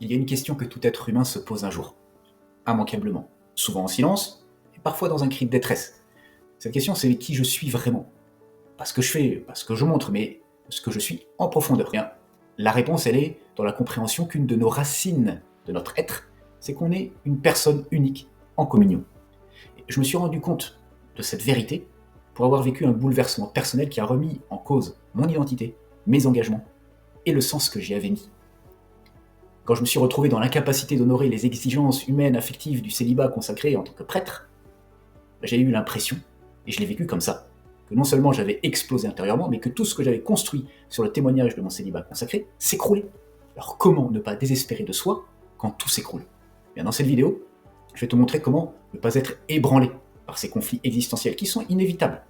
Il y a une question que tout être humain se pose un jour, immanquablement, souvent en silence, et parfois dans un cri de détresse. Cette question, c'est qui je suis vraiment. Pas ce que je fais, pas ce que je montre, mais ce que je suis en profondeur. Bien, la réponse, elle est dans la compréhension qu'une de nos racines de notre être, c'est qu'on est une personne unique en communion. Et je me suis rendu compte de cette vérité pour avoir vécu un bouleversement personnel qui a remis en cause mon identité, mes engagements et le sens que j'y avais mis. Quand je me suis retrouvé dans l'incapacité d'honorer les exigences humaines, affectives du célibat consacré en tant que prêtre, j'ai eu l'impression, et je l'ai vécu comme ça, que non seulement j'avais explosé intérieurement, mais que tout ce que j'avais construit sur le témoignage de mon célibat consacré s'écroulait. Alors comment ne pas désespérer de soi quand tout s'écroule ? Bien, dans cette vidéo, je vais te montrer comment ne pas être ébranlé par ces conflits existentiels qui sont inévitables.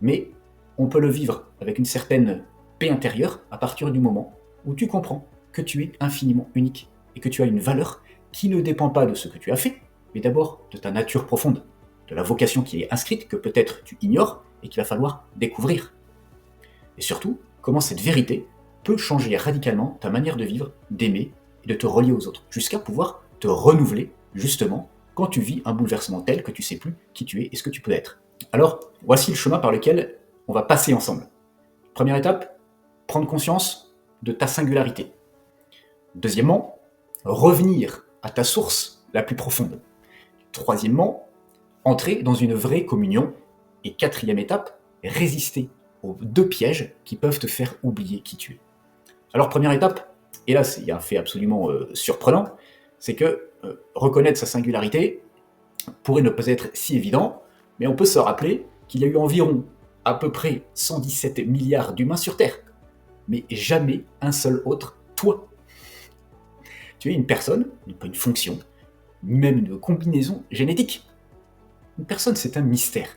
Mais on peut le vivre avec une certaine paix intérieure à partir du moment où tu comprends que tu es infiniment unique et que tu as une valeur qui ne dépend pas de ce que tu as fait, mais d'abord de ta nature profonde, de la vocation qui est inscrite que peut-être tu ignores et qu'il va falloir découvrir. Et surtout, comment cette vérité peut changer radicalement ta manière de vivre, d'aimer et de te relier aux autres, jusqu'à pouvoir te renouveler, justement, quand tu vis un bouleversement tel que tu sais plus qui tu es et ce que tu peux être. Alors, voici le chemin par lequel on va passer ensemble. Première étape, prendre conscience de ta singularité. Deuxièmement, revenir à ta source la plus profonde. Troisièmement, entrer dans une vraie communion. Et quatrième étape, résister aux deux pièges qui peuvent te faire oublier qui tu es. Alors première étape, et là il y a un fait absolument surprenant, c'est que reconnaître sa singularité pourrait ne pas être si évident, mais on peut se rappeler qu'il y a eu environ à peu près 117 milliards d'humains sur Terre, mais jamais un seul autre toi. Tu es une personne, pas une fonction, même une combinaison génétique. Une personne, c'est un mystère.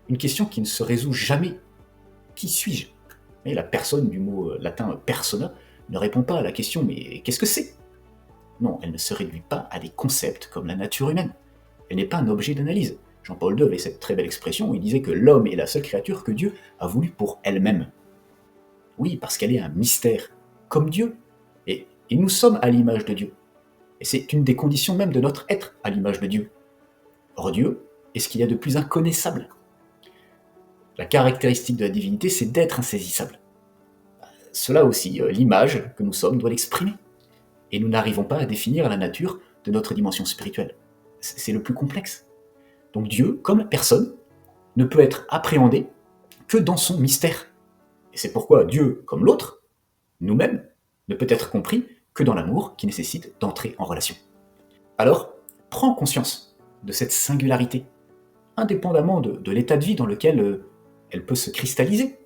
Une question qui ne se résout jamais. Qui suis-je ? Et la personne du mot latin persona ne répond pas à la question mais qu'est-ce que c'est ? Non, elle ne se réduit pas à des concepts comme la nature humaine. Elle n'est pas un objet d'analyse. Jean-Paul II avait cette très belle expression où il disait que l'homme est la seule créature que Dieu a voulu pour elle-même. Oui, parce qu'elle est un mystère, comme Dieu. Et nous sommes à l'image de Dieu. Et c'est une des conditions même de notre être à l'image de Dieu. Or Dieu est ce qu'il y a de plus inconnaissable. La caractéristique de la divinité, c'est d'être insaisissable. Cela aussi, l'image que nous sommes doit l'exprimer. Et nous n'arrivons pas à définir la nature de notre dimension spirituelle. C'est le plus complexe. Donc Dieu, comme personne, ne peut être appréhendé que dans son mystère. Et c'est pourquoi Dieu, comme l'autre, nous-mêmes, ne peut être compris que dans l'amour qui nécessite d'entrer en relation. Alors, prends conscience de cette singularité, indépendamment de l'état de vie dans lequel elle peut se cristalliser,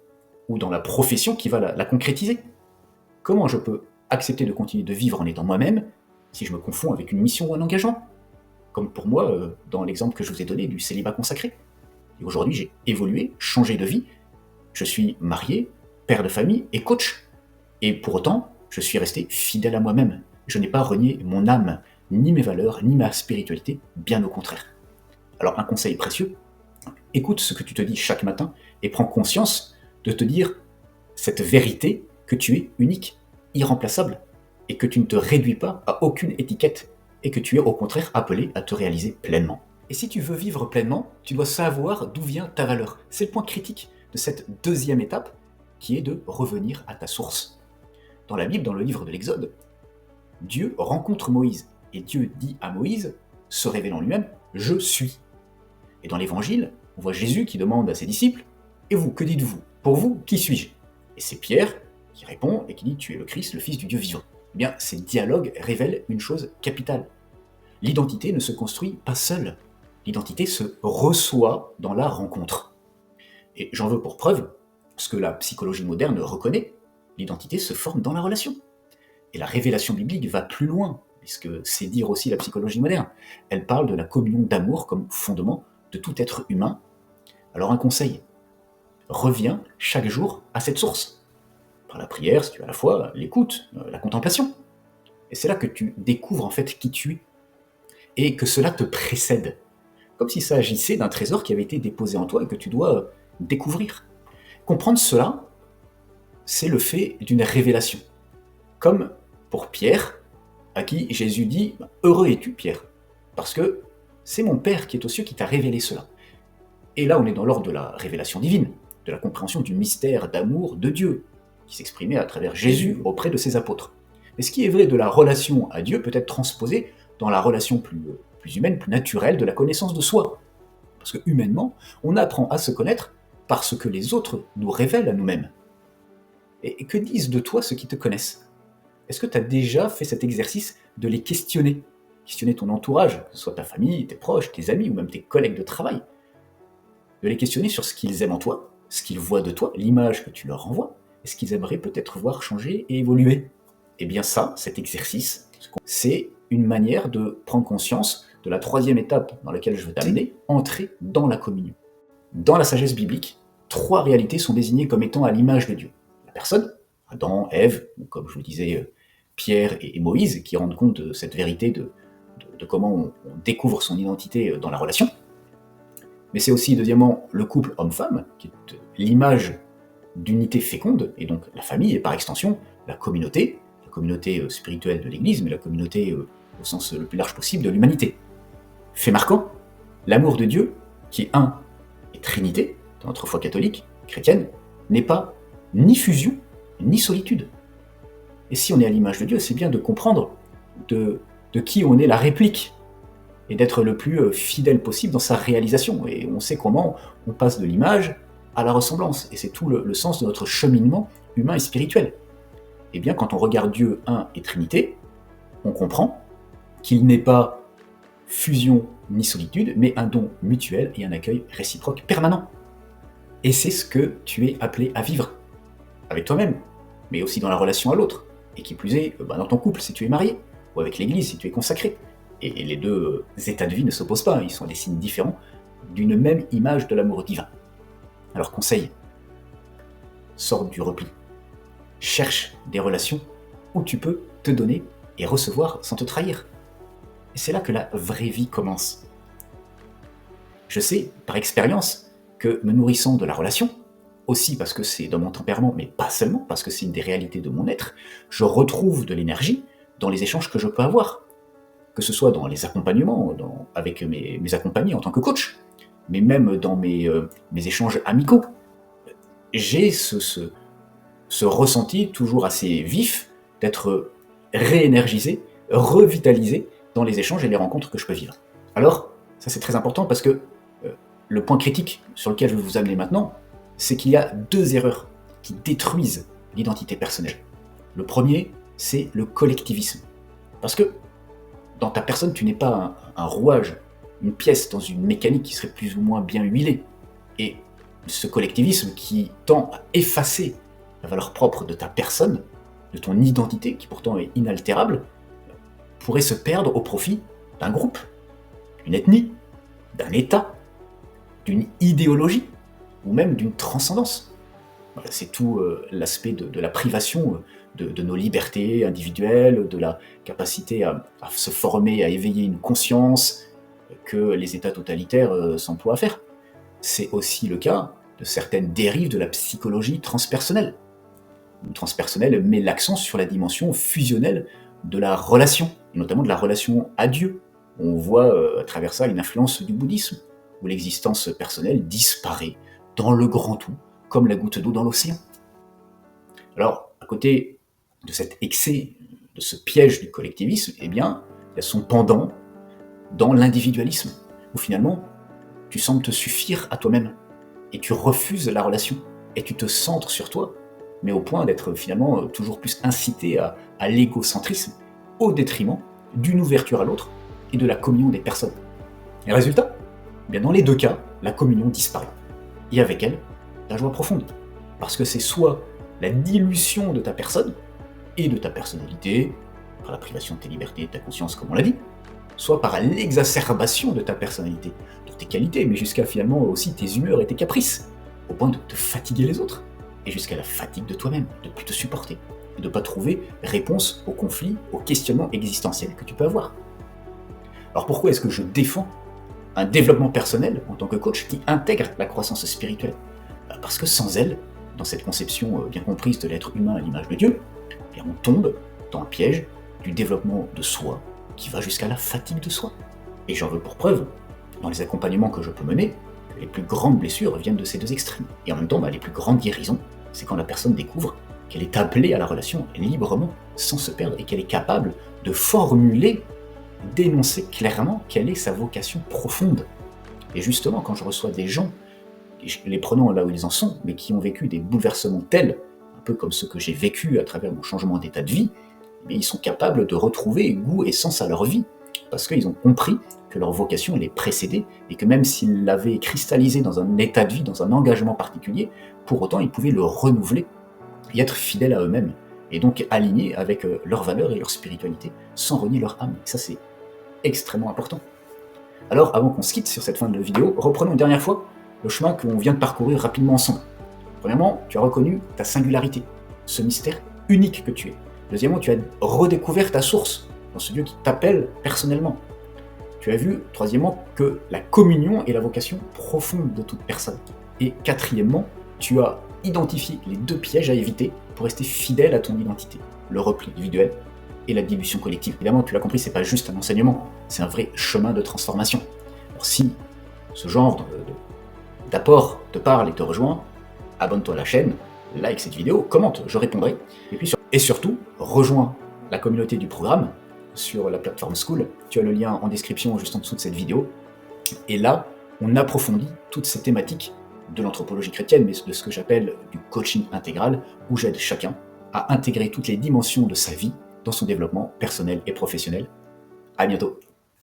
ou dans la profession qui va la concrétiser. Comment je peux accepter de continuer de vivre en étant moi-même si je me confonds avec une mission ou un engagement ? Comme pour moi, dans l'exemple que je vous ai donné du célibat consacré. Et aujourd'hui, j'ai évolué, changé de vie. Je suis marié, père de famille et coach. Et pour autant, je suis resté fidèle à moi-même. Je n'ai pas renié mon âme, ni mes valeurs, ni ma spiritualité, bien au contraire. Alors un conseil précieux, écoute ce que tu te dis chaque matin et prends conscience de te dire cette vérité que tu es unique, irremplaçable, et que tu ne te réduis pas à aucune étiquette, et que tu es au contraire appelé à te réaliser pleinement. Et si tu veux vivre pleinement, tu dois savoir d'où vient ta valeur. C'est le point critique de cette deuxième étape, qui est de revenir à ta source. Dans la Bible, dans le livre de l'Exode, Dieu rencontre Moïse, et Dieu dit à Moïse, se révélant lui-même, « Je suis ». Et dans l'Évangile, on voit Jésus qui demande à ses disciples, « Et vous, que dites-vous ? Pour vous, qui suis-je » Et c'est Pierre qui répond et qui dit « Tu es le Christ, le Fils du Dieu vivant ». Eh bien, ces dialogues révèlent une chose capitale. L'identité ne se construit pas seule. L'identité se reçoit dans la rencontre. Et j'en veux pour preuve ce que la psychologie moderne reconnaît, l'identité se forme dans la relation. Et la révélation biblique va plus loin, puisque c'est dire aussi la psychologie moderne. Elle parle de la communion d'amour comme fondement de tout être humain. Alors un conseil, reviens chaque jour à cette source. Par la prière, si tu as la foi, l'écoute, la contemplation. Et c'est là que tu découvres en fait qui tu es. Et que cela te précède. Comme s'il s'agissait d'un trésor qui avait été déposé en toi et que tu dois découvrir. Comprendre cela, c'est le fait d'une révélation. Comme pour Pierre, à qui Jésus dit « Heureux es-tu, Pierre, parce que c'est mon Père qui est aux cieux qui t'a révélé cela. » Et là, on est dans l'ordre de la révélation divine, de la compréhension du mystère d'amour de Dieu, qui s'exprimait à travers Jésus auprès de ses apôtres. Mais ce qui est vrai de la relation à Dieu peut être transposé dans la relation plus humaine, plus naturelle de la connaissance de soi. Parce que humainement, on apprend à se connaître parce que les autres nous révèlent à nous-mêmes. Et que disent de toi ceux qui te connaissent? Est-ce que tu as déjà fait cet exercice de les questionner? Questionner ton entourage, que ce soit ta famille, tes proches, tes amis ou même tes collègues de travail. De les questionner sur ce qu'ils aiment en toi, ce qu'ils voient de toi, l'image que tu leur renvoies, et ce qu'ils aimeraient peut-être voir changer et évoluer. Eh bien ça, cet exercice, c'est une manière de prendre conscience de la troisième étape dans laquelle je veux t'amener, entrer dans la communion. Dans la sagesse biblique, 3 réalités sont désignées comme étant à l'image de Dieu. La personne, Adam, Ève, ou comme je vous disais, Pierre et Moïse, qui rendent compte de cette vérité de comment on découvre son identité dans la relation. Mais c'est aussi, deuxièmement, le couple homme-femme, qui est l'image d'unité féconde, et donc la famille, et par extension, la communauté spirituelle de l'Église, mais la communauté au sens le plus large possible de l'humanité. Fait marquant, l'amour de Dieu, qui est un et Trinité, dans notre foi catholique, chrétienne, n'est pas ni fusion, ni solitude. Et si on est à l'image de Dieu, c'est bien de comprendre de qui on est la réplique, et d'être le plus fidèle possible dans sa réalisation. Et on sait comment on passe de l'image à la ressemblance, et c'est tout le sens de notre cheminement humain et spirituel. Et bien, quand on regarde Dieu un et Trinité, on comprend qu'il n'est pas fusion ni solitude, mais un don mutuel et un accueil réciproque permanent. Et c'est ce que tu es appelé à vivre, avec toi-même, mais aussi dans la relation à l'autre, et qui plus est, dans ton couple si tu es marié, ou avec l'Église si tu es consacré. Et les deux états de vie ne s'opposent pas, ils sont des signes différents d'une même image de l'amour divin. Alors conseil, sors du repli. Cherche des relations où tu peux te donner et recevoir sans te trahir. Et c'est là que la vraie vie commence. Je sais, par expérience, que me nourrissant de la relation, aussi parce que c'est dans mon tempérament, mais pas seulement, parce que c'est une des réalités de mon être, je retrouve de l'énergie dans les échanges que je peux avoir. Que ce soit dans les accompagnements, avec mes accompagnés en tant que coach, mais même dans mes échanges amicaux. J'ai ce ressenti toujours assez vif d'être réénergisé, revitalisé dans les échanges et les rencontres que je peux vivre. Alors, ça c'est très important parce que le point critique sur lequel je vais vous amener maintenant, c'est qu'il y a 2 erreurs qui détruisent l'identité personnelle. Le premier, c'est le collectivisme. Parce que dans ta personne, tu n'es pas un rouage, une pièce dans une mécanique qui serait plus ou moins bien huilée. Et ce collectivisme qui tend à effacer la valeur propre de ta personne, de ton identité, qui pourtant est inaltérable, pourrait se perdre au profit d'un groupe, d'une ethnie, d'un État, d'une idéologie, ou même d'une transcendance. Voilà, c'est tout l'aspect de la privation de nos libertés individuelles, de la capacité à se former, à éveiller une conscience que les États totalitaires s'emploient à faire. C'est aussi le cas de certaines dérives de la psychologie transpersonnelle. Le transpersonnel met l'accent sur la dimension fusionnelle de la relation, et notamment de la relation à Dieu. On voit à travers ça une influence du bouddhisme, où l'existence personnelle disparaît dans le grand tout, comme la goutte d'eau dans l'océan. Alors, à côté de cet excès, de ce piège du collectivisme, eh bien, il y a son pendant dans l'individualisme, où finalement, tu sembles te suffire à toi-même, et tu refuses la relation, et tu te centres sur toi, mais au point d'être finalement toujours plus incité à l'égocentrisme, au détriment d'une ouverture à l'autre et de la communion des personnes. Et résultat, eh bien dans les 2 cas, la communion disparaît. Et avec elle, la joie profonde. Parce que c'est soit la dilution de ta personne et de ta personnalité, par la privation de tes libertés et de ta conscience, comme on l'a dit, soit par l'exacerbation de ta personnalité, de tes qualités, mais jusqu'à finalement aussi tes humeurs et tes caprices, au point de te fatiguer les autres, et jusqu'à la fatigue de toi-même, de ne plus te supporter, et de ne pas trouver réponse aux conflits, aux questionnements existentiels que tu peux avoir. Alors pourquoi est-ce que je défends un développement personnel en tant que coach qui intègre la croissance spirituelle? Parce que sans elle, dans cette conception bien comprise de l'être humain à l'image de Dieu, eh bien on tombe dans un piège du développement de soi qui va jusqu'à la fatigue de soi. Et j'en veux pour preuve, dans les accompagnements que je peux mener, les plus grandes blessures viennent de ces deux extrêmes. Et en même temps, les plus grandes guérisons, c'est quand la personne découvre qu'elle est appelée à la relation librement, sans se perdre, et qu'elle est capable de formuler, d'énoncer clairement quelle est sa vocation profonde. Et justement, quand je reçois des gens, les prenant là où ils en sont, mais qui ont vécu des bouleversements tels, un peu comme ceux que j'ai vécu à travers mon changement d'état de vie, mais ils sont capables de retrouver goût et sens à leur vie, parce qu'ils ont compris que leur vocation elle est précédée, et que même s'ils l'avaient cristallisée dans un état de vie, dans un engagement particulier, pour autant ils pouvaient le renouveler et être fidèles à eux-mêmes, et donc alignés avec leurs valeurs et leur spiritualité, sans renier leur âme. Et ça c'est extrêmement important. Alors avant qu'on se quitte sur cette fin de vidéo, reprenons une dernière fois le chemin que l'on vient de parcourir rapidement ensemble. Premièrement, tu as reconnu ta singularité, ce mystère unique que tu es. Deuxièmement, tu as redécouvert ta source, dans ce Dieu qui t'appelle personnellement. Tu as vu, troisièmement, que la communion est la vocation profonde de toute personne. Et quatrièmement, tu as identifié les deux pièges à éviter pour rester fidèle à ton identité, le repli individuel et la dilution collective. Évidemment, tu l'as compris, c'est pas juste un enseignement, c'est un vrai chemin de transformation. Alors si ce genre d'apport te parle et te rejoint, abonne-toi à la chaîne, like cette vidéo, commente, je répondrai. Et surtout, rejoins la communauté du programme sur la plateforme School. Tu as le lien en description juste en dessous de cette vidéo. Et là, on approfondit toutes ces thématiques de l'anthropologie chrétienne, mais de ce que j'appelle du coaching intégral, où j'aide chacun à intégrer toutes les dimensions de sa vie dans son développement personnel et professionnel. À bientôt.